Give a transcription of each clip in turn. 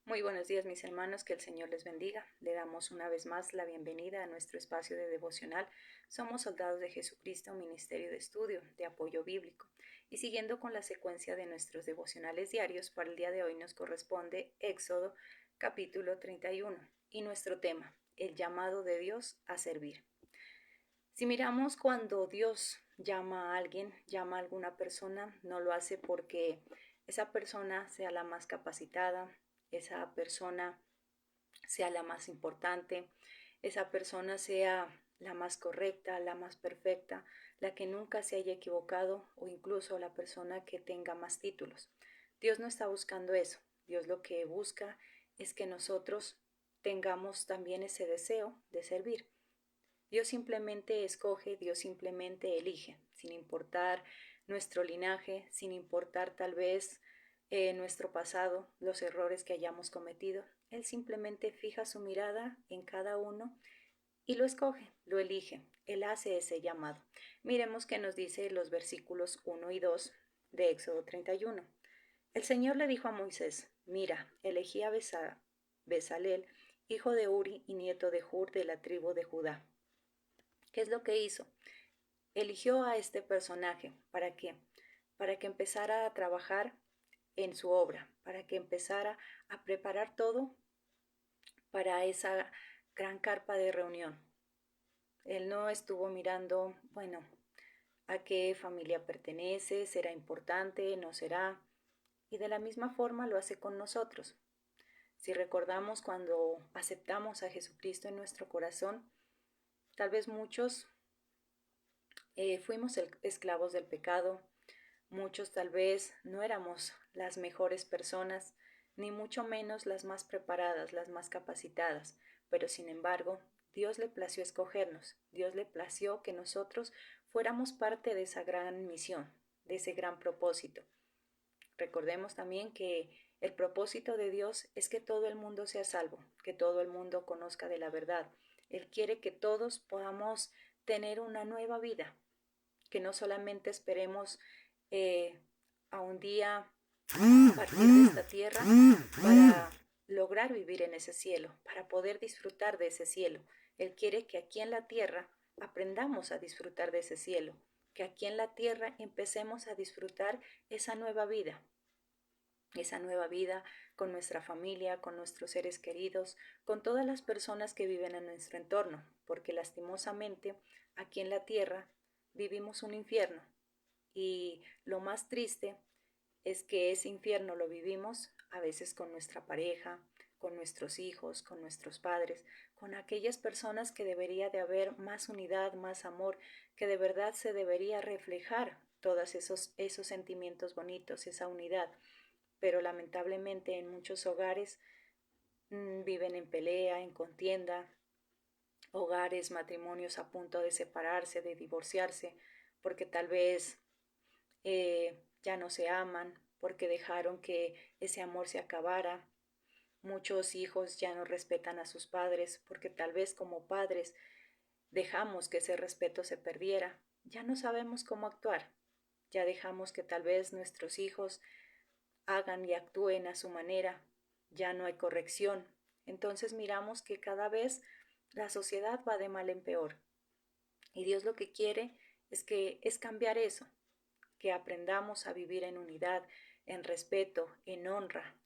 Muy buenos días, mis hermanos, que el Señor les bendiga. Le damos una vez más la bienvenida a nuestro espacio de devocional. Somos Soldados de Jesucristo, un ministerio de estudio, de apoyo bíblico. Y siguiendo con la secuencia de nuestros devocionales diarios, para el día de hoy nos corresponde Éxodo capítulo 31 y nuestro tema, el llamado de Dios a servir. Si miramos cuando Dios llama a alguien, llama a alguna persona, no lo hace porque esa persona sea la más capacitada, esa persona sea la más importante, esa persona sea la más correcta, la más perfecta, la que nunca se haya equivocado o incluso la persona que tenga más títulos. Dios no está buscando eso. Dios lo que busca es que nosotros tengamos también ese deseo de servir. Dios simplemente escoge, Dios simplemente elige, sin importar nuestro linaje, sin importar tal vez nuestro pasado, los errores que hayamos cometido. Él simplemente fija su mirada en cada uno y lo escoge, lo elige. Él hace ese llamado. Miremos qué nos dice los versículos 1 y 2 de Éxodo 31. El Señor le dijo a Moisés, mira, elegí a Bezalel, hijo de Uri y nieto de Hur de la tribu de Judá. ¿Qué es lo que hizo? Eligió a este personaje. ¿Para qué? Para que empezara a trabajar en su obra, para que empezara a preparar todo para esa gran carpa de reunión. Él no estuvo mirando, bueno, a qué familia pertenece, será importante, no será. Y de la misma forma lo hace con nosotros. Si recordamos cuando aceptamos a Jesucristo en nuestro corazón, tal vez muchos fuimos esclavos del pecado, muchos tal vez no éramos las mejores personas, ni mucho menos las más preparadas, las más capacitadas, pero sin embargo, Dios le plació escogernos, Dios le plació que nosotros fuéramos parte de esa gran misión, de ese gran propósito. Recordemos también que el propósito de Dios es que todo el mundo sea salvo, que todo el mundo conozca de la verdad. Él quiere que todos podamos tener una nueva vida, que no solamente esperemos eh, a un día partir de esta tierra para lograr vivir en ese cielo, para poder disfrutar de ese cielo. Él quiere que aquí en la tierra aprendamos a disfrutar de ese cielo, que aquí en la tierra empecemos a disfrutar esa nueva vida con nuestra familia, con nuestros seres queridos, con todas las personas que viven en nuestro entorno, porque lastimosamente aquí en la tierra vivimos un infierno y lo más triste es que ese infierno lo vivimos a veces con nuestra pareja, con nuestros hijos, con nuestros padres, con aquellas personas que debería de haber más unidad, más amor, que de verdad se debería reflejar todos esos sentimientos bonitos, esa unidad. Pero lamentablemente en muchos hogares viven en pelea, en contienda, hogares, matrimonios a punto de separarse, de divorciarse, porque tal vez ya no se aman, porque dejaron que ese amor se acabara. Muchos hijos ya no respetan a sus padres, porque tal vez como padres dejamos que ese respeto se perdiera. Ya no sabemos cómo actuar. Ya dejamos que tal vez nuestros hijos hagan y actúen a su manera. Ya no hay corrección. Entonces miramos que cada vez la sociedad va de mal en peor. Y Dios lo que quiere es cambiar eso, que aprendamos a vivir en unidad, en respeto, en honra,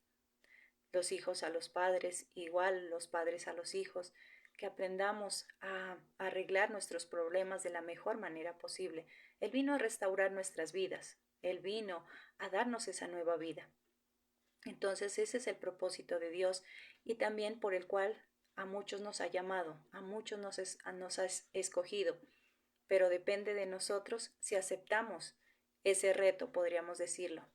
los hijos a los padres, igual los padres a los hijos, que aprendamos a arreglar nuestros problemas de la mejor manera posible. Él vino a restaurar nuestras vidas, Él vino a darnos esa nueva vida. Entonces ese es el propósito de Dios y también por el cual a muchos nos ha llamado, a muchos nos ha escogido, pero depende de nosotros si aceptamos ese reto, podríamos decirlo,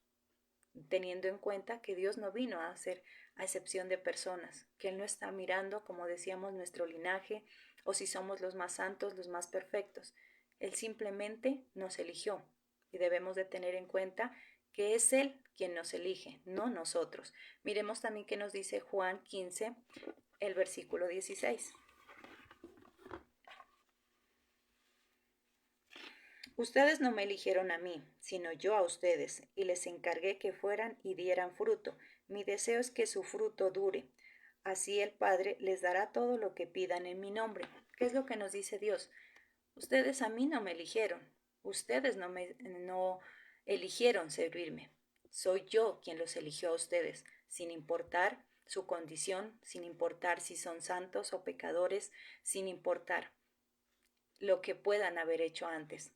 teniendo en cuenta que Dios no vino a hacer a excepción de personas, que Él no está mirando, como decíamos, nuestro linaje o si somos los más santos, los más perfectos. Él simplemente nos eligió y debemos de tener en cuenta que es Él quien nos elige, no nosotros. Miremos también qué nos dice Juan 15, el versículo 16. Ustedes no me eligieron a mí, sino yo a ustedes, y les encargué que fueran y dieran fruto, Mi deseo es que su fruto dure. Así el Padre les dará todo lo que pidan en mi nombre. ¿Qué es lo que nos dice Dios? Ustedes a mí no me eligieron. Ustedes no eligieron servirme. Soy yo quien los eligió a ustedes, sin importar su condición, sin importar si son santos o pecadores, sin importar lo que puedan haber hecho antes.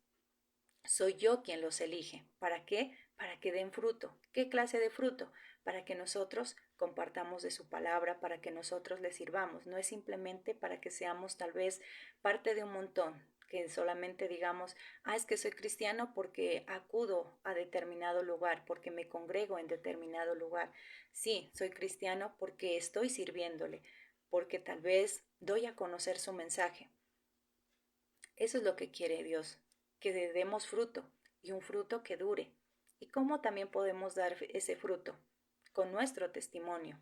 Soy yo quien los elige. ¿Para qué? Para que den fruto. ¿Qué clase de fruto? Para que nosotros compartamos de su palabra, para que nosotros le sirvamos. No es simplemente para que seamos tal vez parte de un montón, que solamente digamos, es que soy cristiano porque acudo a determinado lugar, porque me congrego en determinado lugar. Sí, soy cristiano porque estoy sirviéndole, porque tal vez doy a conocer su mensaje. Eso es lo que quiere Dios, que demos fruto y un fruto que dure. ¿Y cómo también podemos dar ese fruto? Con nuestro testimonio,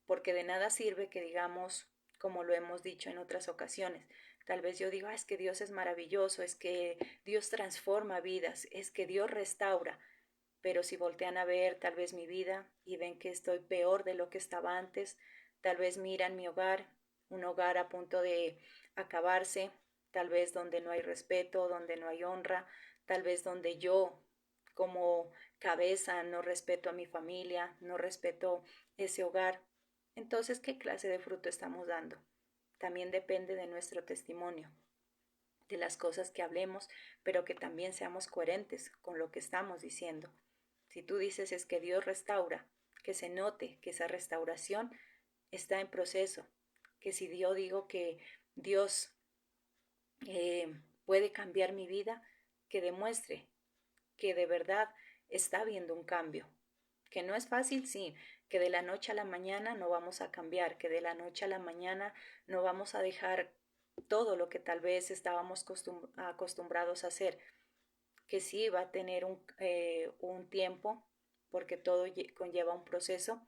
porque de nada sirve que digamos, como lo hemos dicho en otras ocasiones, tal vez yo digo, es que Dios es maravilloso, es que Dios transforma vidas, es que Dios restaura, pero si voltean a ver tal vez mi vida y ven que estoy peor de lo que estaba antes, tal vez miran mi hogar, un hogar a punto de acabarse, tal vez donde no hay respeto, donde no hay honra, tal vez donde yo como cabeza no respeto a mi familia, no respeto ese hogar. Entonces, ¿qué clase de fruto estamos dando? También depende de nuestro testimonio, de las cosas que hablemos, pero que también seamos coherentes con lo que estamos diciendo. Si tú dices es que Dios restaura, que se note que esa restauración está en proceso, que si yo digo que Dios puede cambiar mi vida, que demuestre que de verdad está habiendo un cambio, que no es fácil, sí, que de la noche a la mañana no vamos a cambiar, que de la noche a la mañana no vamos a dejar todo lo que tal vez estábamos acostumbrados a hacer, que sí va a tener un tiempo, porque todo conlleva un proceso,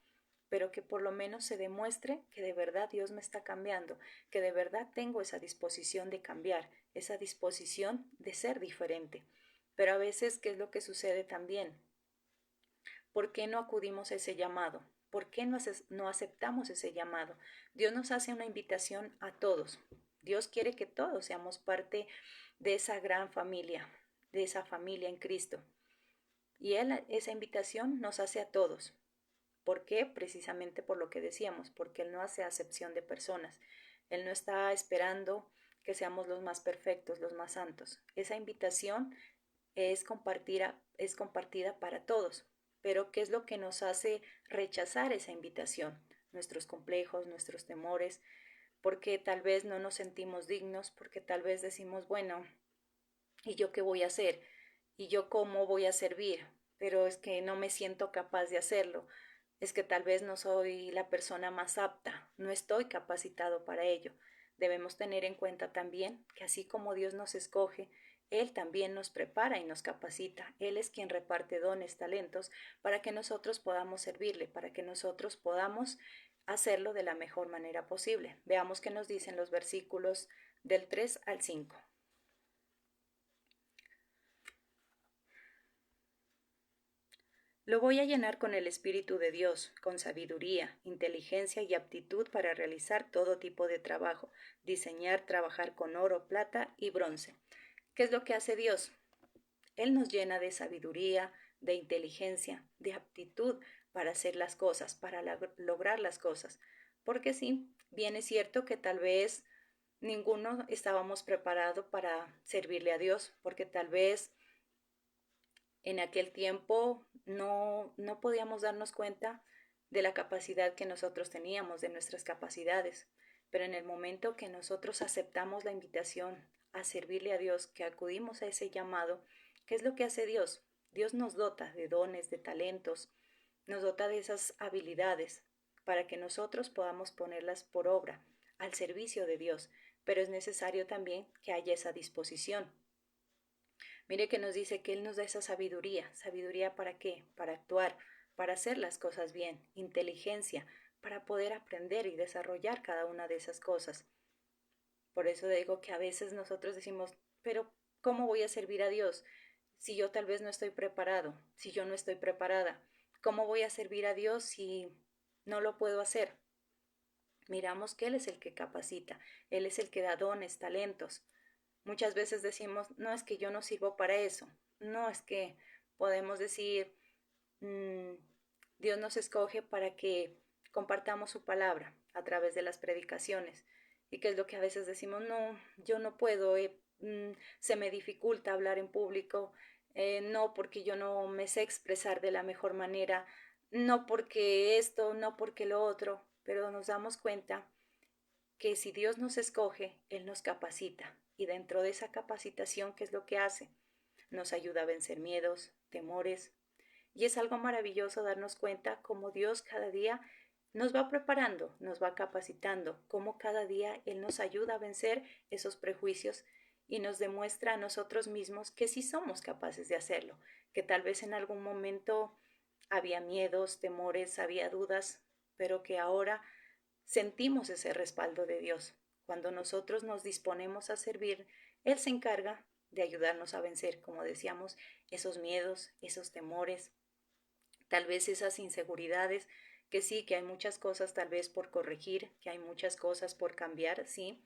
pero que por lo menos se demuestre que de verdad Dios me está cambiando, que de verdad tengo esa disposición de cambiar, esa disposición de ser diferente. Pero a veces, ¿qué es lo que sucede también? ¿Por qué no acudimos a ese llamado? ¿Por qué no aceptamos ese llamado? Dios nos hace una invitación a todos. Dios quiere que todos seamos parte de esa gran familia, de esa familia en Cristo. Y esa invitación nos hace a todos. ¿Por qué? Precisamente por lo que decíamos, porque Él no hace acepción de personas. Él no está esperando que seamos los más perfectos, los más santos. Esa invitación es compartida para todos. Pero ¿qué es lo que nos hace rechazar esa invitación? Nuestros complejos, nuestros temores, porque tal vez no nos sentimos dignos, porque tal vez decimos, bueno, ¿y yo qué voy a hacer? ¿Y yo cómo voy a servir? Pero es que no me siento capaz de hacerlo. Es que tal vez no soy la persona más apta, no estoy capacitado para ello. Debemos tener en cuenta también que así como Dios nos escoge, Él también nos prepara y nos capacita. Él es quien reparte dones, talentos, para que nosotros podamos servirle, para que nosotros podamos hacerlo de la mejor manera posible. Veamos qué nos dicen los versículos del 3 al 5. Lo voy a llenar con el Espíritu de Dios, con sabiduría, inteligencia y aptitud para realizar todo tipo de trabajo, diseñar, trabajar con oro, plata y bronce. ¿Qué es lo que hace Dios? Él nos llena de sabiduría, de inteligencia, de aptitud para hacer las cosas, para lograr las cosas. Porque sí, bien es cierto que tal vez ninguno estábamos preparados para servirle a Dios, porque tal vez en aquel tiempo no podíamos darnos cuenta de la capacidad que nosotros teníamos, de nuestras capacidades. Pero en el momento que nosotros aceptamos la invitación a servirle a Dios, que acudimos a ese llamado, ¿qué es lo que hace Dios? Dios nos dota de dones, de talentos, nos dota de esas habilidades para que nosotros podamos ponerlas por obra al servicio de Dios. Pero es necesario también que haya esa disposición. Mire que nos dice que Él nos da esa sabiduría. ¿Sabiduría para qué? Para actuar, para hacer las cosas bien, inteligencia, para poder aprender y desarrollar cada una de esas cosas. Por eso digo que a veces nosotros decimos, pero ¿cómo voy a servir a Dios si yo tal vez no estoy preparado, si yo no estoy preparada? ¿Cómo voy a servir a Dios si no lo puedo hacer? Miramos que Él es el que capacita, Él es el que da dones, talentos. Muchas veces decimos, no es que yo no sirvo para eso, no es que podemos decir, mm, Dios nos escoge para que compartamos su palabra a través de las predicaciones. Y que es lo que a veces decimos, no, yo no puedo, se me dificulta hablar en público, no porque yo no me sé expresar de la mejor manera, no porque esto, no porque lo otro, pero nos damos cuenta que si Dios nos escoge, Él nos capacita. Y dentro de esa capacitación, ¿qué es lo que hace? Nos ayuda a vencer miedos, temores. Y es algo maravilloso darnos cuenta cómo Dios cada día nos va preparando, nos va capacitando, cómo cada día Él nos ayuda a vencer esos prejuicios y nos demuestra a nosotros mismos que sí somos capaces de hacerlo, que tal vez en algún momento había miedos, temores, había dudas, pero que ahora sentimos ese respaldo de Dios. Cuando nosotros nos disponemos a servir, Él se encarga de ayudarnos a vencer, como decíamos, esos miedos, esos temores, tal vez esas inseguridades, que sí, que hay muchas cosas tal vez por corregir, que hay muchas cosas por cambiar, sí,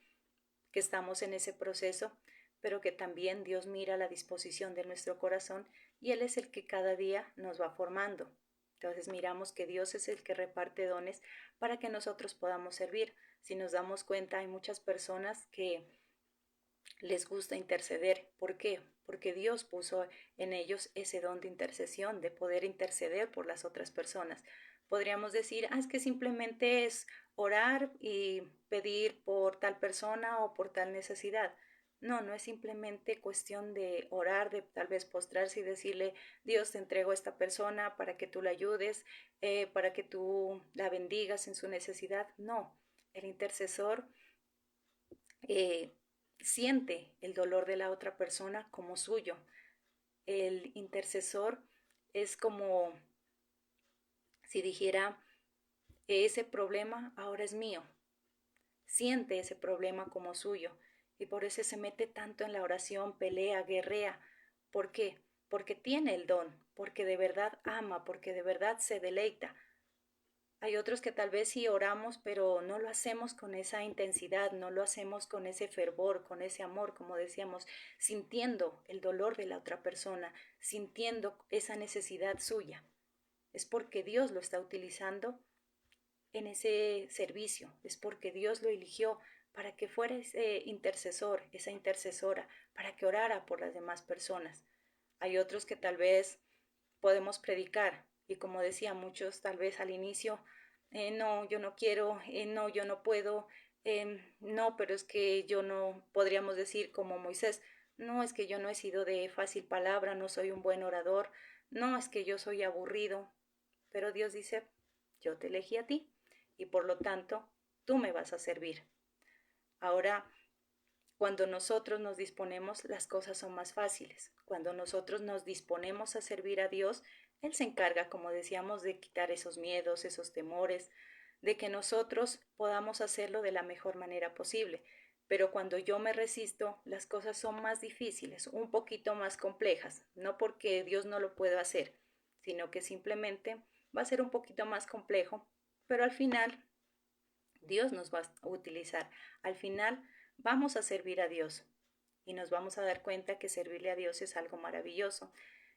que estamos en ese proceso, pero que también Dios mira la disposición de nuestro corazón y Él es el que cada día nos va formando. Entonces miramos que Dios es el que reparte dones para que nosotros podamos servir. Si nos damos cuenta, hay muchas personas que les gusta interceder. ¿Por qué? Porque Dios puso en ellos ese don de intercesión, de poder interceder por las otras personas. Podríamos decir, es que simplemente es orar y pedir por tal persona o por tal necesidad. No, no es simplemente cuestión de orar, de tal vez postrarse y decirle, Dios, te entrego a esta persona para que tú la ayudes, para que tú la bendigas en su necesidad. No, el intercesor eh, siente el dolor de la otra persona como suyo. El intercesor es como si dijera, ese problema ahora es mío. Siente ese problema como suyo y por eso se mete tanto en la oración, pelea, guerrea. ¿Por qué? Porque tiene el don, porque de verdad ama, porque de verdad se deleita. Hay otros que tal vez sí oramos, pero no lo hacemos con esa intensidad, no lo hacemos con ese fervor, con ese amor, como decíamos, sintiendo el dolor de la otra persona, sintiendo esa necesidad suya. Es porque Dios lo está utilizando en ese servicio, es porque Dios lo eligió para que fuera ese intercesor, esa intercesora, para que orara por las demás personas. Hay otros que tal vez podemos predicar y como decía muchos tal vez al inicio, no, yo no quiero, no, yo no puedo, no, pero es que yo no, podríamos decir como Moisés, no, es que yo no he sido de fácil palabra, no soy un buen orador, no, es que yo soy aburrido, pero Dios dice, yo te elegí a ti y por lo tanto tú me vas a servir. Ahora, cuando nosotros nos disponemos, las cosas son más fáciles. Cuando nosotros nos disponemos a servir a Dios, Él se encarga, como decíamos, de quitar esos miedos, esos temores, de que nosotros podamos hacerlo de la mejor manera posible. Pero cuando yo me resisto, las cosas son más difíciles, un poquito más complejas, no porque Dios no lo pueda hacer, sino que simplemente va a ser un poquito más complejo, pero al final Dios nos va a utilizar. Al final vamos a servir a Dios y nos vamos a dar cuenta que servirle a Dios es algo maravilloso,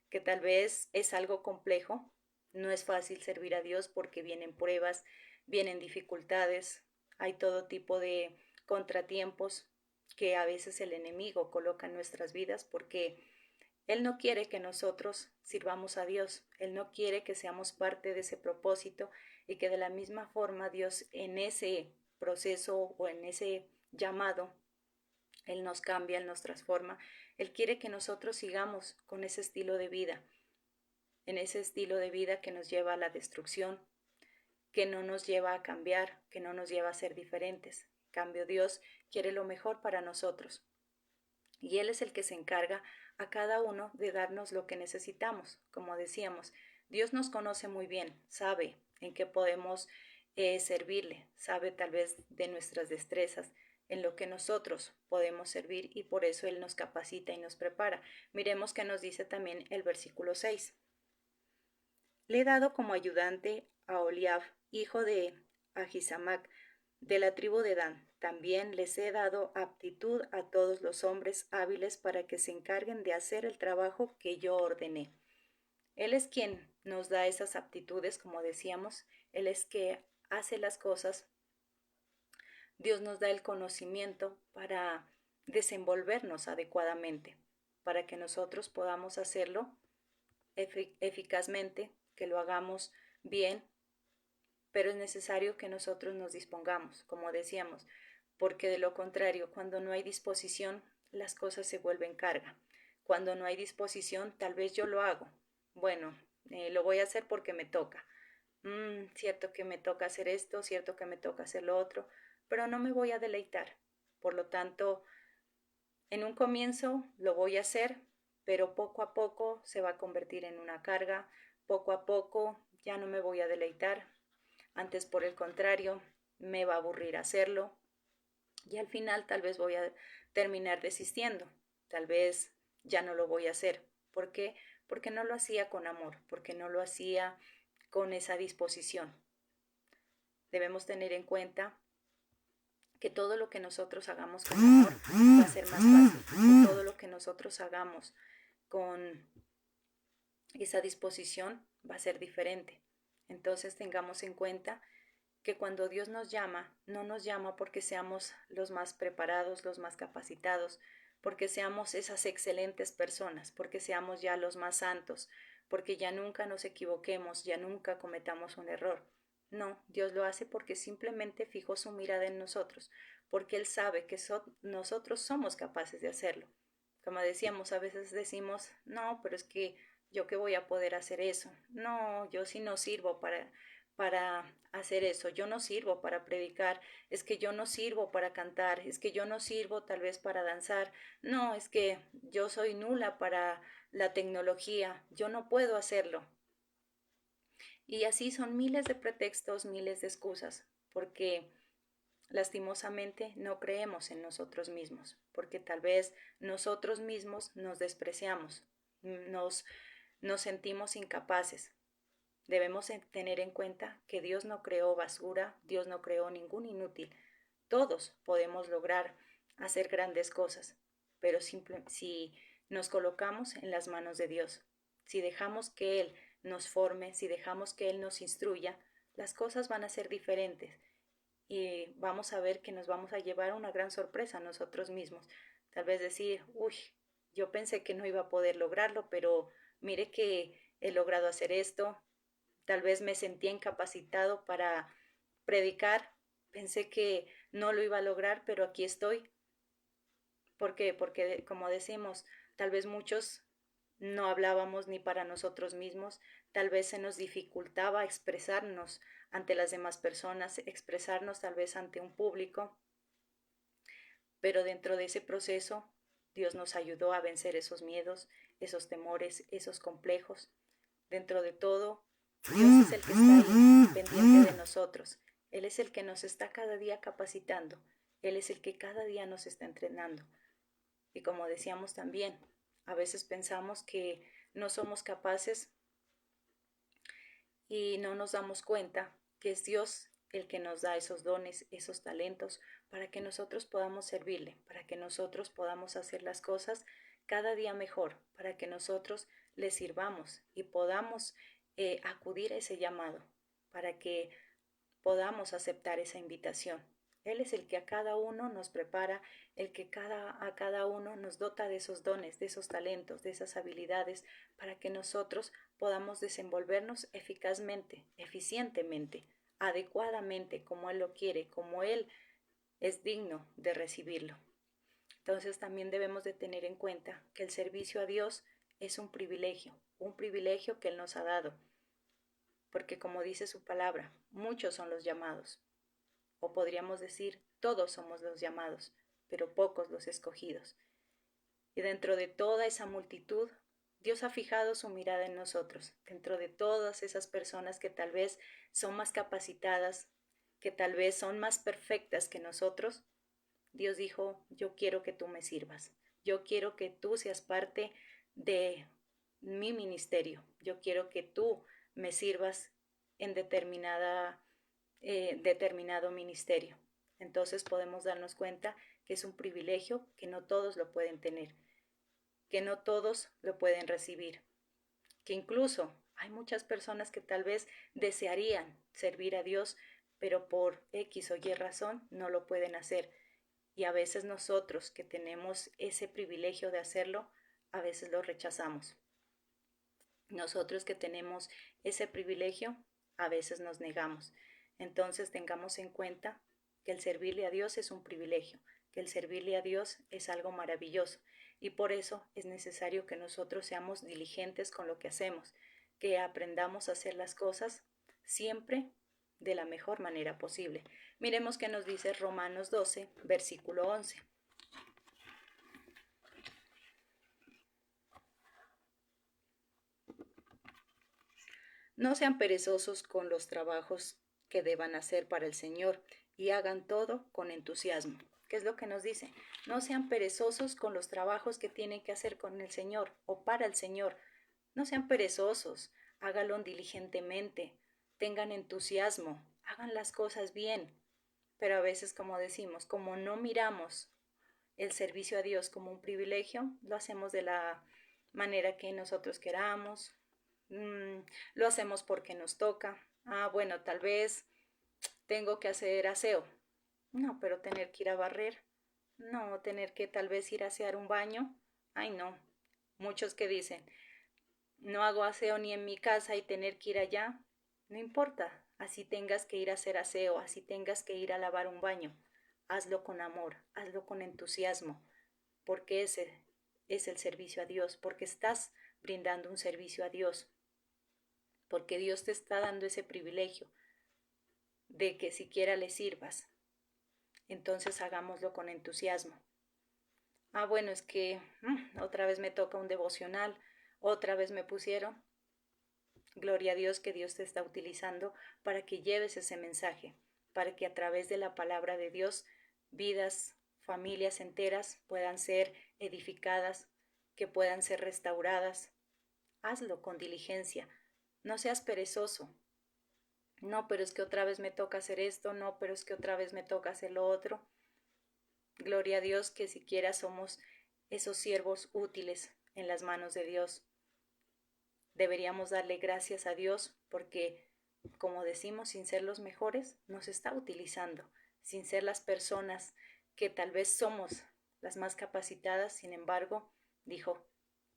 que tal vez es algo complejo, no es fácil servir a Dios porque vienen pruebas, vienen dificultades, hay todo tipo de contratiempos que a veces el enemigo coloca en nuestras vidas porque él no quiere que nosotros sirvamos a Dios, Él no quiere que seamos parte de ese propósito y que de la misma forma Dios en ese proceso o en ese llamado, Él nos cambia, Él nos transforma, Él quiere que nosotros sigamos con ese estilo de vida, en ese estilo de vida que nos lleva a la destrucción, que no nos lleva a cambiar, que no nos lleva a ser diferentes. En cambio, Dios quiere lo mejor para nosotros y Él es el que se encarga a cada uno de darnos lo que necesitamos. Como decíamos, Dios nos conoce muy bien, sabe en qué podemos servirle, sabe tal vez de nuestras destrezas, en lo que nosotros podemos servir y por eso Él nos capacita y nos prepara. Miremos qué nos dice también el versículo 6. Le he dado como ayudante a Oliab, hijo de Ahisamac, de la tribu de Dan. También les he dado aptitud a todos los hombres hábiles para que se encarguen de hacer el trabajo que yo ordené. Él es quien nos da esas aptitudes, como decíamos, Él es que hace las cosas. Dios nos da el conocimiento para desenvolvernos adecuadamente, para que nosotros podamos hacerlo eficazmente, que lo hagamos bien, pero es necesario que nosotros nos dispongamos, como decíamos, porque de lo contrario, cuando no hay disposición, las cosas se vuelven carga. Cuando no hay disposición, tal vez yo lo hago. Bueno, lo voy a hacer porque me toca. Cierto que me toca hacer esto, cierto que me toca hacer lo otro, pero no me voy a deleitar. Por lo tanto, en un comienzo lo voy a hacer, pero poco a poco se va a convertir en una carga, poco a poco ya no me voy a deleitar, antes por el contrario, me va a aburrir hacerlo y al final tal vez voy a terminar desistiendo, tal vez ya no lo voy a hacer. ¿Por qué? Porque no lo hacía con amor, porque no lo hacía con esa disposición. Debemos tener en cuenta que todo lo que nosotros hagamos con amor va a ser más fácil, que todo lo que nosotros hagamos con esa disposición va a ser diferente. Entonces tengamos en cuenta que cuando Dios nos llama, no nos llama porque seamos los más preparados, los más capacitados, porque seamos esas excelentes personas, porque seamos ya los más santos, porque ya nunca nos equivoquemos, ya nunca cometamos un error. No, Dios lo hace porque simplemente fijó su mirada en nosotros, porque Él sabe que nosotros somos capaces de hacerlo. Como decíamos, a veces decimos, no, pero es que yo qué voy a poder hacer eso. No, yo sí no sirvo para hacer eso. Yo no sirvo para predicar, es que yo no sirvo para cantar, es que yo no sirvo tal vez para danzar. No, es que yo soy nula para la tecnología, yo no puedo hacerlo. Y así son miles de pretextos, miles de excusas, porque lastimosamente no creemos en nosotros mismos, porque tal vez nosotros mismos nos despreciamos, nos, nos sentimos incapaces. Debemos tener en cuenta que Dios no creó basura, Dios no creó ningún inútil. Todos podemos lograr hacer grandes cosas, pero si nos colocamos en las manos de Dios, si dejamos que Él nos forme, si dejamos que Él nos instruya, las cosas van a ser diferentes y vamos a ver que nos vamos a llevar una gran sorpresa a nosotros mismos. Tal vez decir, uy, yo pensé que no iba a poder lograrlo, pero mire que he logrado hacer esto. Tal vez me sentía incapacitado para predicar, pensé que no lo iba a lograr, pero aquí estoy. ¿Por qué? Porque, como decimos, tal vez muchos no hablábamos ni para nosotros mismos, tal vez se nos dificultaba expresarnos ante las demás personas, expresarnos tal vez ante un público, pero dentro de ese proceso Dios nos ayudó a vencer esos miedos, esos temores, esos complejos. Dentro de todo, Dios es el que está ahí, pendiente de nosotros. Él es el que nos está cada día capacitando. Él es el que cada día nos está entrenando. Y como decíamos también, a veces pensamos que no somos capaces y no nos damos cuenta que es Dios el que nos da esos dones, esos talentos, para que nosotros podamos servirle, para que nosotros podamos hacer las cosas cada día mejor, para que nosotros le sirvamos y podamos acudir a ese llamado, para que podamos aceptar esa invitación. Él es el que a cada uno nos prepara, el que a cada uno nos dota de esos dones, de esos talentos, de esas habilidades, para que nosotros podamos desenvolvernos eficazmente, eficientemente, adecuadamente, como Él lo quiere, como Él es digno de recibirlo. Entonces también debemos de tener en cuenta que el servicio a Dios es un privilegio que Él nos ha dado, porque como dice su palabra, muchos son los llamados, o podríamos decir, todos somos los llamados, pero pocos los escogidos. Y dentro de toda esa multitud, Dios ha fijado su mirada en nosotros, dentro de todas esas personas que tal vez son más capacitadas, que tal vez son más perfectas que nosotros. Dios dijo, yo quiero que tú me sirvas, yo quiero que tú seas parte de mi ministerio, yo quiero que tú me sirvas en determinado ministerio. Entonces podemos darnos cuenta que es un privilegio que no todos lo pueden tener, que no todos lo pueden recibir, que incluso hay muchas personas que tal vez desearían servir a Dios, pero por X o Y razón no lo pueden hacer. Y a veces nosotros que tenemos ese privilegio de hacerlo, a veces lo rechazamos. Nosotros que tenemos ese privilegio, a veces nos negamos. Entonces tengamos en cuenta que el servirle a Dios es un privilegio, que el servirle a Dios es algo maravilloso. Y por eso es necesario que nosotros seamos diligentes con lo que hacemos, que aprendamos a hacer las cosas siempre de la mejor manera posible. Miremos qué nos dice Romanos 12, versículo 11. No sean perezosos con los trabajos que deban hacer para el Señor y hagan todo con entusiasmo. ¿Qué es lo que nos dice? No sean perezosos con los trabajos que tienen que hacer con el Señor o para el Señor. No sean perezosos, háganlo diligentemente, tengan entusiasmo, hagan las cosas bien. Pero a veces, como decimos, como no miramos el servicio a Dios como un privilegio, lo hacemos de la manera que nosotros queramos, lo hacemos porque nos toca. Ah, bueno, tal vez tengo que hacer aseo. No, pero tener que ir a barrer. No, tener que tal vez ir a asear un baño. Ay, no. Muchos que dicen, no hago aseo ni en mi casa y tener que ir allá. No importa, así tengas que ir a hacer aseo, así tengas que ir a lavar un baño. Hazlo con amor, hazlo con entusiasmo, porque ese es el servicio a Dios, porque estás brindando un servicio a Dios, porque Dios te está dando ese privilegio de que siquiera le sirvas. Entonces hagámoslo con entusiasmo. Ah, bueno, es que otra vez me toca un devocional, otra vez me pusieron. Gloria a Dios que Dios te está utilizando para que lleves ese mensaje, para que a través de la palabra de Dios vidas, familias enteras puedan ser edificadas, que puedan ser restauradas. Hazlo con diligencia, no seas perezoso. No, pero es que otra vez me toca hacer esto, no, pero es que otra vez me toca hacer lo otro. Gloria a Dios que siquiera somos esos siervos útiles en las manos de Dios. Deberíamos darle gracias a Dios porque, como decimos, sin ser los mejores, nos está utilizando, sin ser las personas que tal vez somos las más capacitadas, sin embargo, dijo,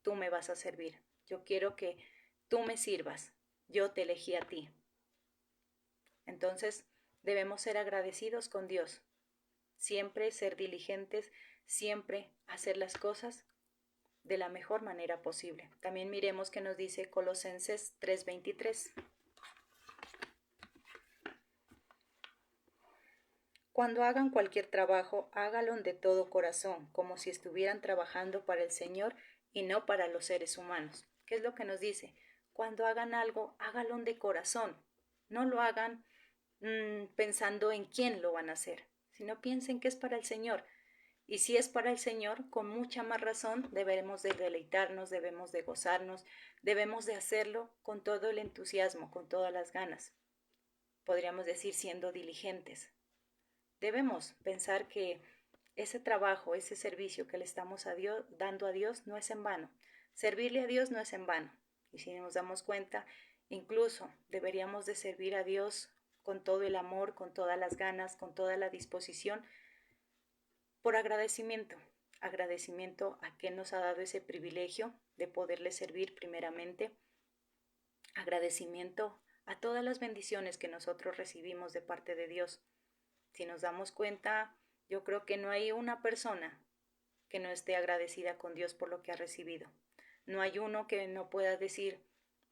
tú me vas a servir, yo quiero que tú me sirvas, yo te elegí a ti. Entonces, debemos ser agradecidos con Dios, siempre ser diligentes, siempre hacer las cosas de la mejor manera posible. También miremos que nos dice Colosenses 3:23. Cuando hagan cualquier trabajo, háganlo de todo corazón, como si estuvieran trabajando para el Señor y no para los seres humanos. ¿Qué es lo que nos dice? Cuando hagan algo, háganlo de corazón. No lo hagan pensando en quién lo van a hacer, sino piensen que es para el Señor. Y si es para el Señor, con mucha más razón debemos de deleitarnos, debemos de gozarnos, debemos de hacerlo con todo el entusiasmo, con todas las ganas. Podríamos decir siendo diligentes. Debemos pensar que ese trabajo, ese servicio que le estamos dando a Dios no es en vano. Servirle a Dios no es en vano. Y si nos damos cuenta, incluso deberíamos de servir a Dios con todo el amor, con todas las ganas, con toda la disposición, por agradecimiento. Agradecimiento a quien nos ha dado ese privilegio de poderle servir primeramente. Agradecimiento a todas las bendiciones que nosotros recibimos de parte de Dios. Si nos damos cuenta, yo creo que no hay una persona que no esté agradecida con Dios por lo que ha recibido. No hay uno que no pueda decir,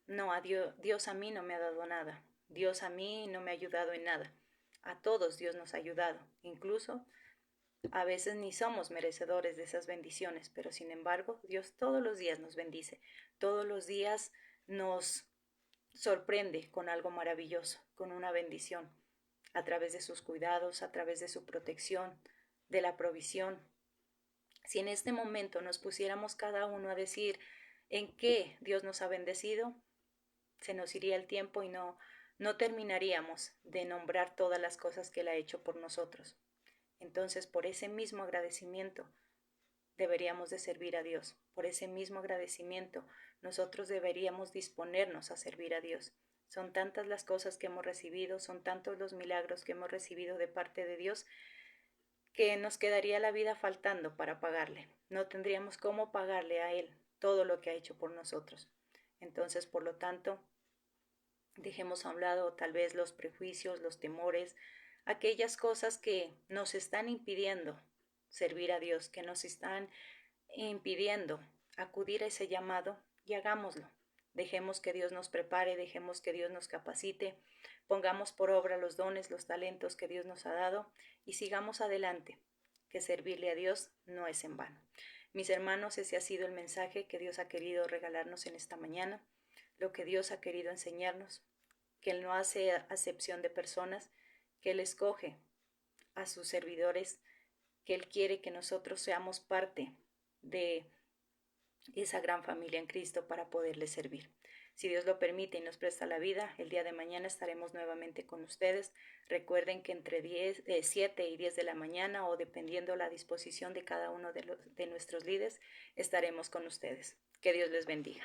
no, a Dios a mí no me ha dado nada. Dios a mí no me ha ayudado en nada. A todos Dios nos ha ayudado. Incluso a veces ni somos merecedores de esas bendiciones, pero sin embargo Dios todos los días nos bendice. Todos los días nos sorprende con algo maravilloso, con una bendición, a través de sus cuidados, a través de su protección, de la provisión. Si en este momento nos pusiéramos cada uno a decir en qué Dios nos ha bendecido, se nos iría el tiempo y no terminaríamos de nombrar todas las cosas que Él ha hecho por nosotros. Entonces, por ese mismo agradecimiento, deberíamos de servir a Dios. Por ese mismo agradecimiento, nosotros deberíamos disponernos a servir a Dios. Son tantas las cosas que hemos recibido, son tantos los milagros que hemos recibido de parte de Dios, que nos quedaría la vida faltando para pagarle. No tendríamos cómo pagarle a Él todo lo que ha hecho por nosotros. Entonces, por lo tanto, dejemos a un lado tal vez los prejuicios, los temores, aquellas cosas que nos están impidiendo servir a Dios, que nos están impidiendo acudir a ese llamado, y hagámoslo. Dejemos que Dios nos prepare, dejemos que Dios nos capacite, pongamos por obra los dones, los talentos que Dios nos ha dado y sigamos adelante, que servirle a Dios no es en vano. Mis hermanos, ese ha sido el mensaje que Dios ha querido regalarnos en esta mañana, lo que Dios ha querido enseñarnos, que Él no hace acepción de personas, que Él escoge a sus servidores, que Él quiere que nosotros seamos parte de esa gran familia en Cristo para poderle servir. Si Dios lo permite y nos presta la vida, el día de mañana estaremos nuevamente con ustedes. Recuerden que entre 7 y 10 de la mañana, o dependiendo la disposición de cada uno de nuestros líderes, estaremos con ustedes. Que Dios les bendiga.